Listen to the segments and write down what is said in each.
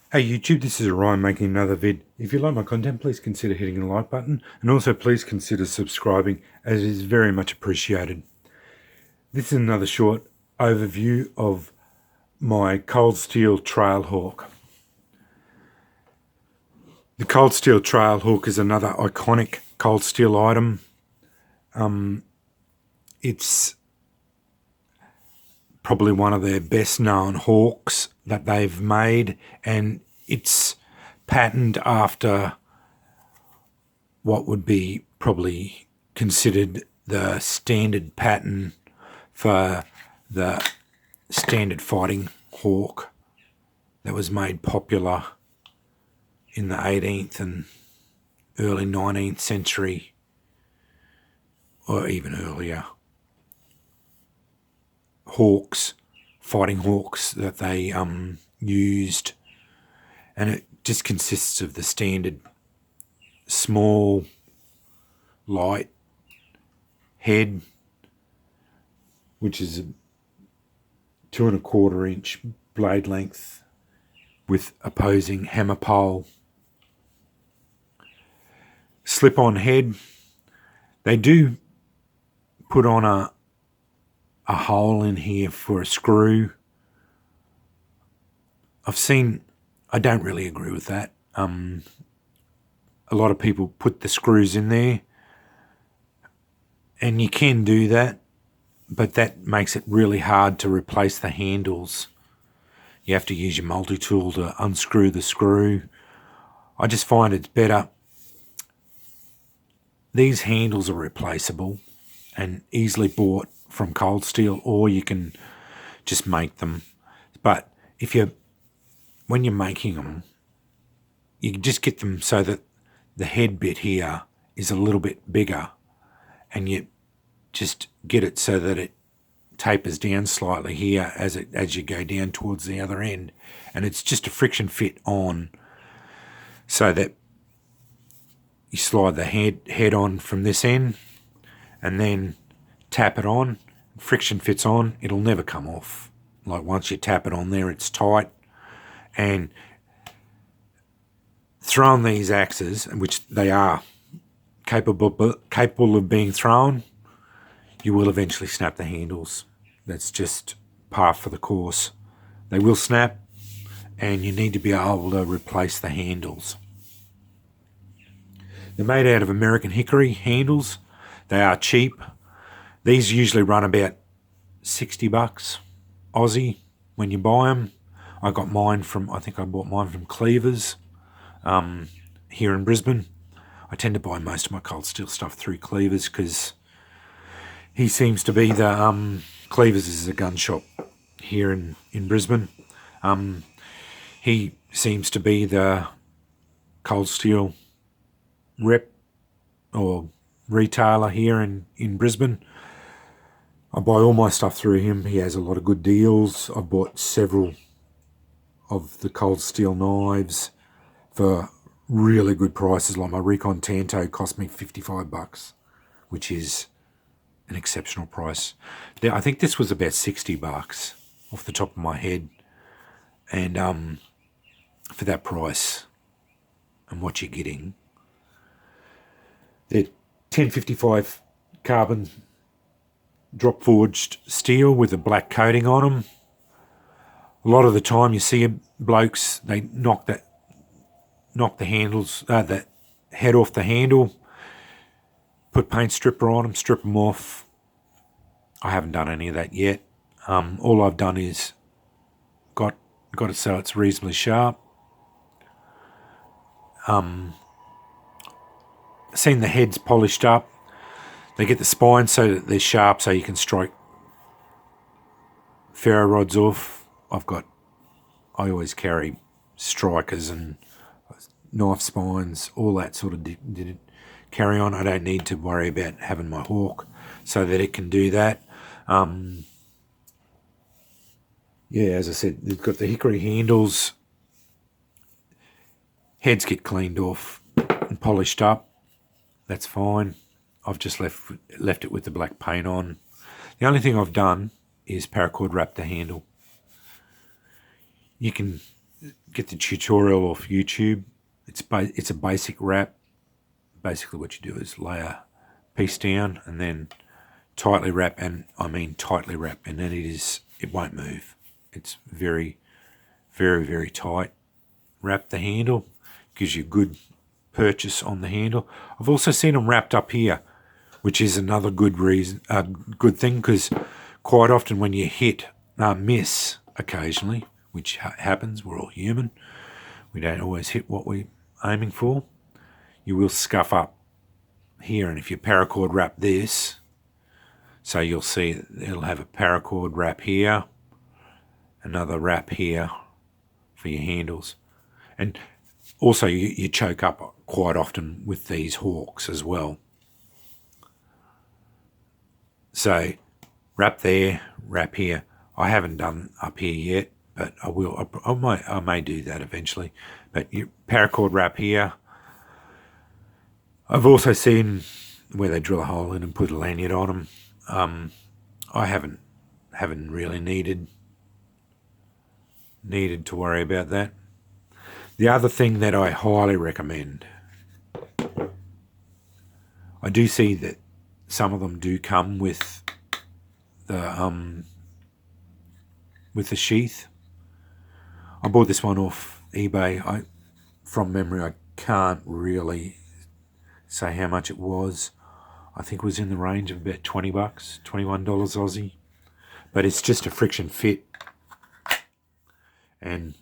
Hey YouTube, this is Ryan making another vid. If you like my content, please consider hitting the like button and also please consider subscribing, as it is very much appreciated. This is another short overview of my cold steel Trailhawk. The cold steel Trailhawk is another iconic cold steel item. It's probably one of their best known hawks that they've made, and it's patterned after what would be probably considered the standard pattern for the standard fighting hawk that was made popular in the 18th and early 19th century, or even earlier. Hawks, fighting hawks that they used, and it just consists of the standard small, light head, which is a 2¼ inch blade length with opposing hammer pole. Slip-on head. They do put on a hole in here for a screw. I don't really agree with that. A lot of people put the screws in there, and you can do that, but that makes it really hard to replace the handles. You have to use your multi-tool to unscrew the screw. I just find it's better. These handles are replaceable and easily bought from cold steel, or you can just make them. But when you're making them, you can just get them so that the head bit here is a little bit bigger, and you just get it so that it tapers down slightly here as you go down towards the other end, and it's just a friction fit on, so that you slide the head on from this end and then tap it on. Friction fits on. It'll never come off. Like, once you tap it on there, it's tight. And throwing these axes, which they are capable of being thrown, you will eventually snap the handles. That's just par for the course. They will snap, and you need to be able to replace the handles. They're made out of American hickory handles. They are cheap. These usually run about $60 Aussie when you buy them. I bought mine from Cleavers here in Brisbane. I tend to buy most of my cold steel stuff through Cleavers because he seems to be the Cleavers is a gun shop here in Brisbane. He seems to be the cold steel rep or retailer here in Brisbane. I buy all my stuff through him. He has a lot of good deals. I've bought several of the cold steel knives for really good prices. Like my Recon Tanto cost me $55, which is an exceptional price. I think this was about $60 off the top of my head, and for that price and what you're getting, they're 1055 carbon drop forged steel with a black coating on them. A lot of the time you see blokes, they knock the head off the handle, put paint stripper on them, strip them off. I haven't done any of that yet. All I've done is got it so it's reasonably sharp. Seen the heads polished up. They get the spine so that they're sharp, so you can strike ferro rods off. I always carry strikers and knife spines, all that sort of carry on. I don't need to worry about having my hawk so that it can do that. Yeah, as I said, they've got the hickory handles. Heads get cleaned off and polished up. That's fine. I've just left it with the black paint on. The only thing I've done is paracord wrap the handle. You can get the tutorial off YouTube. It's a basic wrap. Basically what you do is lay a piece down and then tightly wrap, and I mean tightly wrap, and then it won't move. It's very, very, very tight. Wrap the handle, gives you good purchase on the handle. I've also seen them wrapped up here, which is another good thing, because quite often when you miss occasionally, which happens, we're all human, we don't always hit what we're aiming for, you will scuff up here. And if you paracord wrap this, so you'll see it'll have a paracord wrap here, another wrap here for your handles. And also you choke up quite often with these hawks as well. So wrap there, wrap here. I haven't done up here yet, but I will. I may do that eventually. But you paracord wrap here. I've also seen where they drill a hole in and put a lanyard on them. I haven't really needed to worry about that. The other thing that I highly recommend, I do see that some of them do come with the sheath. I bought this one off eBay. From memory, I can't really say how much it was. I think it was in the range of about $20, $21 Aussie. But it's just a friction fit and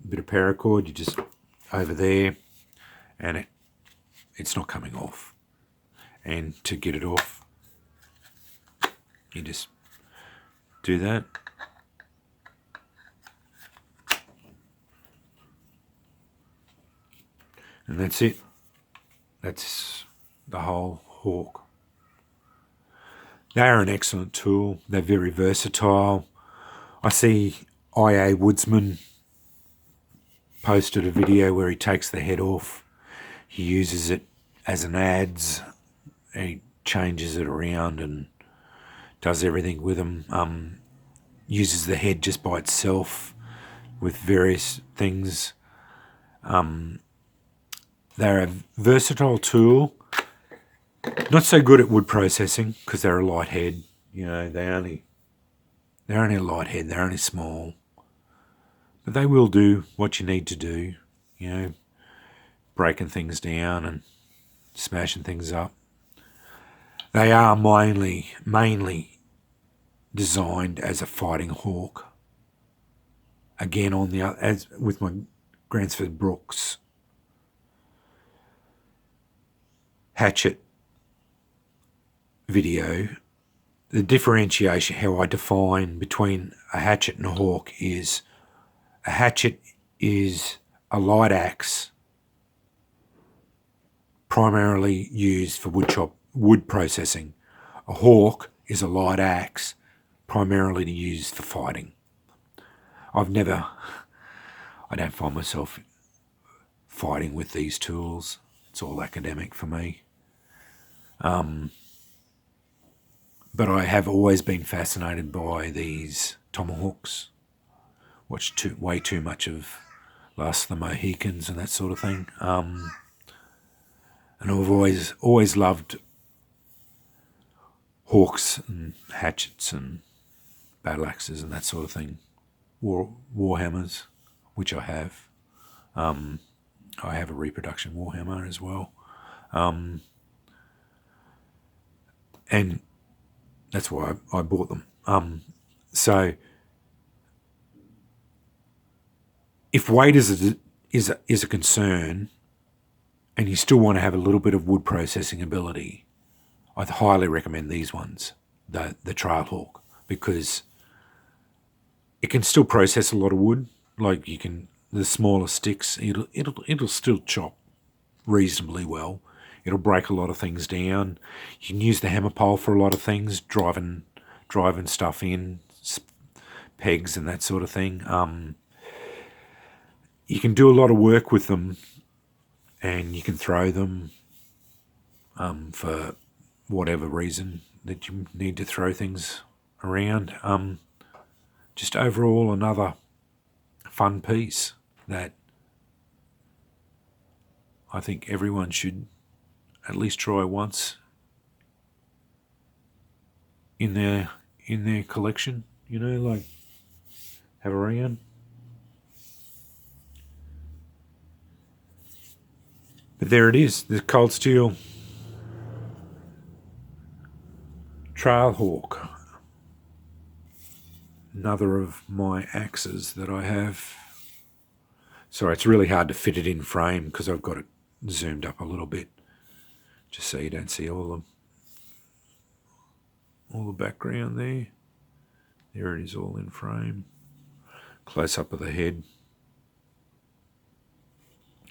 a bit of paracord. You just over there, and it's not coming off. And to get it off, you just do that. And that's it. That's the whole hawk. They are an excellent tool. They're very versatile. I see IA Woodsman posted a video where he takes the head off. He uses it as an adze. He changes it around and does everything with them. Uses the head just by itself with various things. They're a versatile tool. Not so good at wood processing because they're a light head. You know, they're only a light head. They're only small, but they will do what you need to do. You know, breaking things down and smashing things up. They are mainly designed as a fighting hawk. Again, as with my Gransford Brooks hatchet video, the differentiation, how I define between a hatchet and a hawk, is a hatchet is a light axe primarily used for wood processing. A hawk is a light axe primarily used for fighting. I don't find myself fighting with these tools. It's all academic for me. But I have always been fascinated by these tomahawks. Watched way too much of Last of the Mohicans and that sort of thing. And I've always loved hawks and hatchets and battle axes and that sort of thing. Warhammers, which I have. I have a reproduction warhammer as well. And that's why I bought them. So if weight is a concern and you still want to have a little bit of wood processing ability, I'd highly recommend these ones, the Trailhawk, because it can still process a lot of wood. Like the smaller sticks, it'll still chop reasonably well. It'll break a lot of things down. You can use the hammer pole for a lot of things, driving stuff in, pegs and that sort of thing. You can do a lot of work with them, and you can throw them for whatever reason that you need to throw things around. Just overall another fun piece that I think everyone should at least try once in their collection, you know, like have around. But there it is, the cold steel Trailhawk. Another of my axes that I have. Sorry, it's really hard to fit it in frame because I've got it zoomed up a little bit, just so you don't see all the background there. There it is, all in frame. Close up of the head.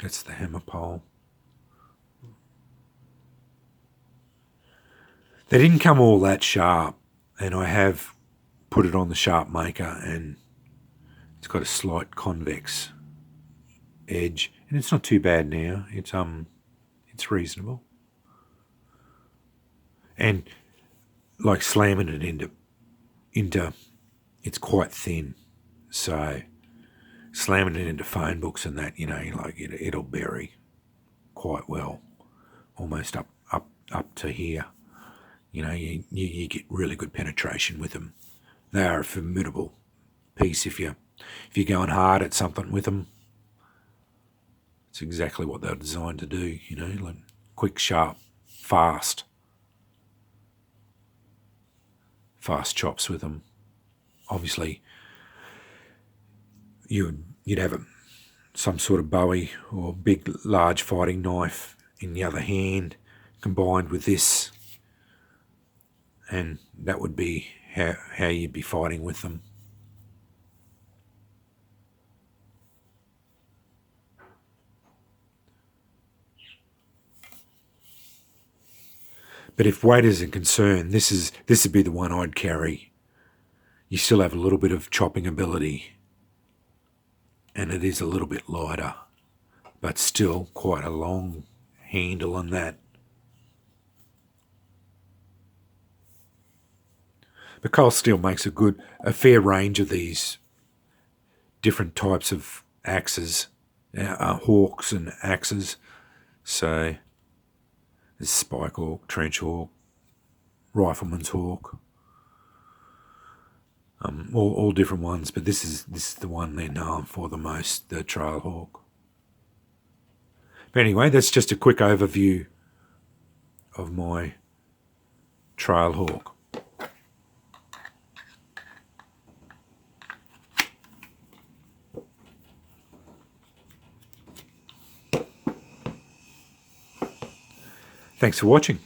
That's the hammer pole. They didn't come all that sharp, and I have put it on the sharp maker, and it's got a slight convex edge, and it's not too bad now. It's reasonable. And like slamming it into it's quite thin, so slamming it into phone books and that, you know, like it'll bury quite well, almost up to here. You know, you get really good penetration with them. They are a formidable piece if you're going hard at something with them. It's exactly what they're designed to do, you know, like quick, sharp, fast chops with them. Obviously, you'd have some sort of bowie or big, large fighting knife in the other hand, combined with this, and that would be how you'd be fighting with them. But if weight is a concern, this would be the one I'd carry. You still have a little bit of chopping ability, and it is a little bit lighter, but still quite a long handle on that. But cold steel makes a fair range of these different types of axes, hawks and axes. So there's spike hawk, trench hawk, rifleman's hawk, all different ones. But this is the one they're known for the most, the Trailhawk. But anyway, that's just a quick overview of my Trailhawk. Thanks for watching.